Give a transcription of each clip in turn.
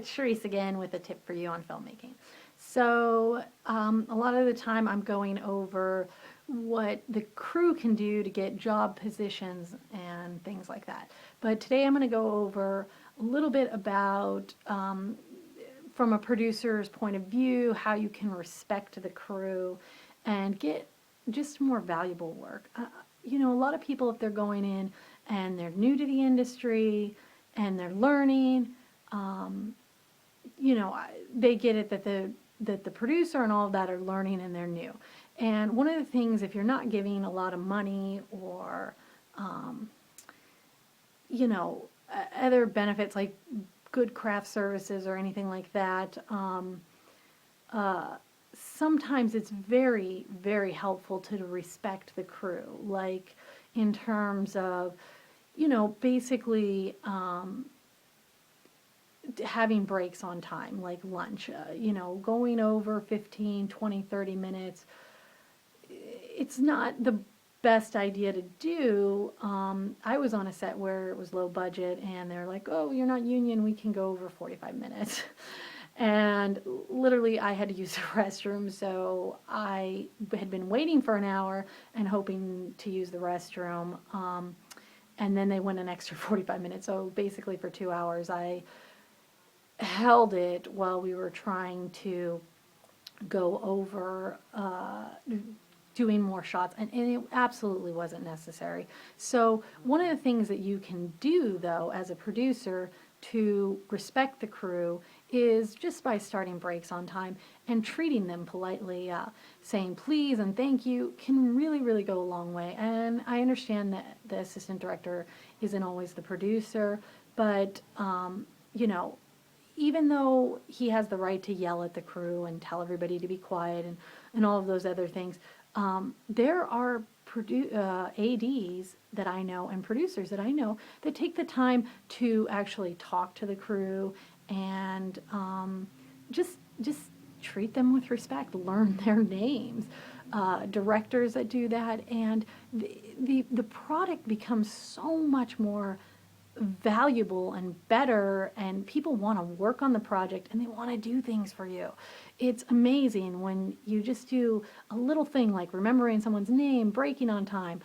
it's Charisse again with a tip for you on filmmaking. So a lot of the time I'm going over what the crew can do to get job positions and things like that. But today I'm going to go over a little bit about, from a producer's point of view, how you can respect the crew and get just more valuable work. You know, a lot of people, if they're going in and they're new to the industry and they're learning, you know, they get it that the producer and all of that are learning and they're new. And one of the things, if you're not giving a lot of money or, you know, other benefits like good craft services or anything like that, sometimes it's very, very helpful to respect the crew, like in terms of, you know, basically having breaks on time, like lunch, you know, going over 15, 20, 30 minutes. It's not the best idea to do. I was on a set where it was low budget and they're like, oh, you're not union, we can go over 45 minutes. And literally I had to use the restroom, so I had been waiting for an hour and hoping to use the restroom. And then they went an extra 45 minutes. So basically for 2 hours, I held it while we were trying to go over doing more shots, and it absolutely wasn't necessary. So one of the things that you can do, though, as a producer to respect the crew is just by starting breaks on time and treating them politely. Saying please and thank you can really, really go a long way. And I understand that the assistant director isn't always the producer, but you know, even though he has the right to yell at the crew and tell everybody to be quiet and all of those other things, there are ADs that I know and producers that I know that take the time to actually talk to the crew and just treat them with respect, learn their names. Directors that do that, and the product becomes so much more valuable and better, and people want to work on the project and they want to do things for you. It's amazing when you just do a little thing like remembering someone's name, breaking on time,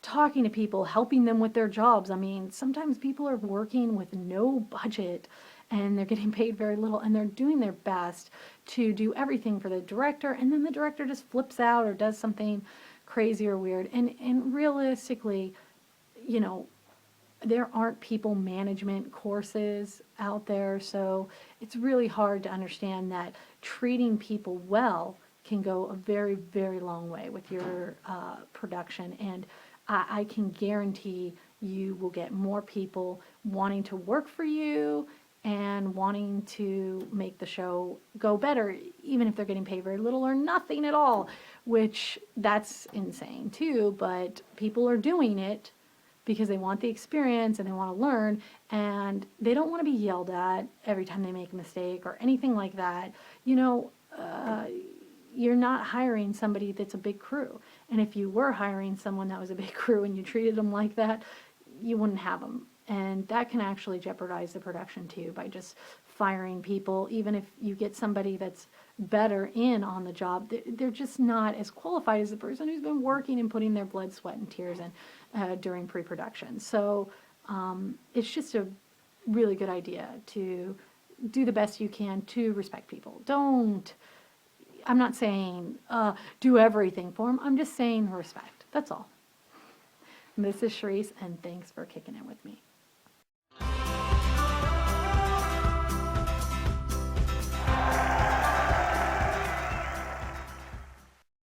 talking to people, helping them with their jobs. I mean, sometimes people are working with no budget and they're getting paid very little and they're doing their best to do everything for the director, and then the director just flips out or does something crazy or weird. And realistically, you know, there aren't people management courses out there, so it's really hard to understand that treating people well can go a very, very long way with your production. And I can guarantee you will get more people wanting to work for you and wanting to make the show go better, even if they're getting paid very little or nothing at all, which that's insane too, but people are doing it because they want the experience and they want to learn, and they don't want to be yelled at every time they make a mistake or anything like that. You know, you're not hiring somebody that's a big crew. And if you were hiring someone that was a big crew and you treated them like that, you wouldn't have them. And that can actually jeopardize the production too by just firing people. Even if you get somebody that's better in on the job, they're just not as qualified as the person who's been working and putting their blood, sweat, and tears in during pre-production. So it's just a really good idea to do the best you can to respect people. I'm not saying do everything for them. I'm just saying respect. That's all. And this is Charisse, and thanks for kicking it with me.